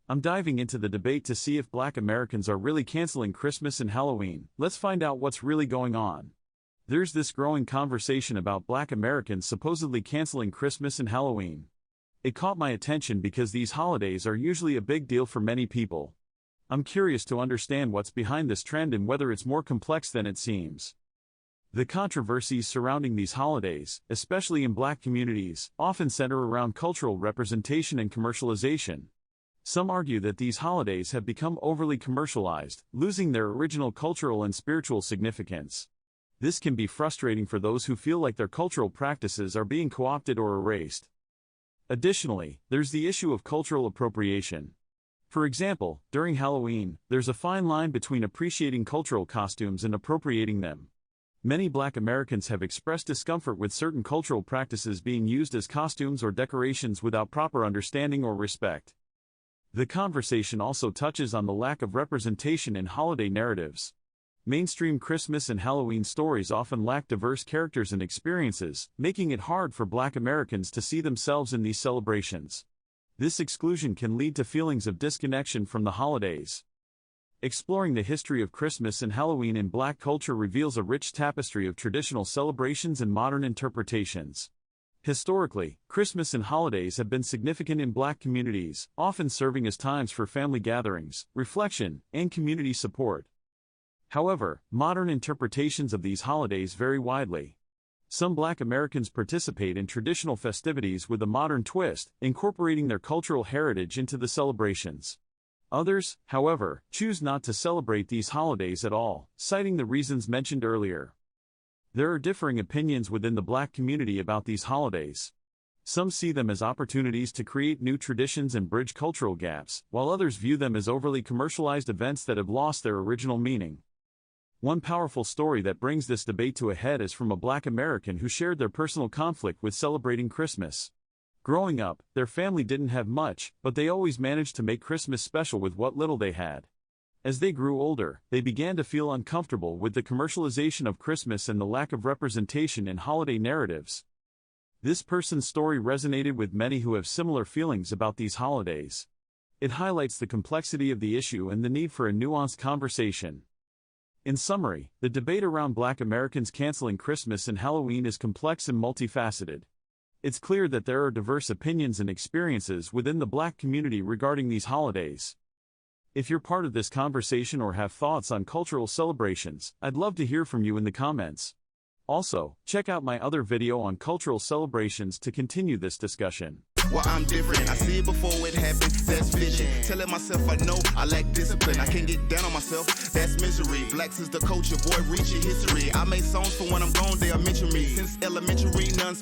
I'm diving into the debate to see if Black Americans are really canceling Christmas and Halloween. Let's find out what's really going on. There's this growing conversation about Black Americans supposedly canceling Christmas and Halloween. It caught my attention because these holidays are usually a big deal for many people. I'm curious to understand what's behind this trend and whether it's more complex than it seems. The controversies surrounding these holidays, especially in Black communities, often center around cultural representation and commercialization. Some argue that these holidays have become overly commercialized, losing their original cultural and spiritual significance. This can be frustrating for those who feel like their cultural practices are being co-opted or erased. Additionally, there's the issue of cultural appropriation. For example, during Halloween, there's a fine line between appreciating cultural costumes and appropriating them. Many Black Americans have expressed discomfort with certain cultural practices being used as costumes or decorations without proper understanding or respect. The conversation also touches on the lack of representation in holiday narratives. Mainstream Christmas and Halloween stories often lack diverse characters and experiences, making it hard for Black Americans to see themselves in these celebrations. This exclusion can lead to feelings of disconnection from the holidays. Exploring the history of Christmas and Halloween in Black culture reveals a rich tapestry of traditional celebrations and modern interpretations. Historically, Christmas and holidays have been significant in Black communities, often serving as times for family gatherings, reflection, and community support. However, modern interpretations of these holidays vary widely. Some Black Americans participate in traditional festivities with a modern twist, incorporating their cultural heritage into the celebrations. Others, however, choose not to celebrate these holidays at all, citing the reasons mentioned earlier. There are differing opinions within the Black community about these holidays. Some see them as opportunities to create new traditions and bridge cultural gaps, while others view them as overly commercialized events that have lost their original meaning. One powerful story that brings this debate to a head is from a Black American who shared their personal conflict with celebrating Christmas. Growing up, their family didn't have much, but they always managed to make Christmas special with what little they had. As they grew older, they began to feel uncomfortable with the commercialization of Christmas and the lack of representation in holiday narratives. This person's story resonated with many who have similar feelings about these holidays. It highlights the complexity of the issue and the need for a nuanced conversation. In summary, the debate around Black Americans canceling Christmas and Halloween is complex and multifaceted. It's clear that there are diverse opinions and experiences within the Black community regarding these holidays. If you're part of this conversation or have thoughts on cultural celebrations, I'd love to hear from you in the comments. Also, check out my other video on cultural celebrations to continue this discussion. Well, I'm different. I see it before it happens. That's vision. Telling myself I know I lack discipline. I can't get down on myself. That's misery. Blacks is the culture. Boy, reach your history. I made songs for when I'm gone. They'll mention me. Since elementary, none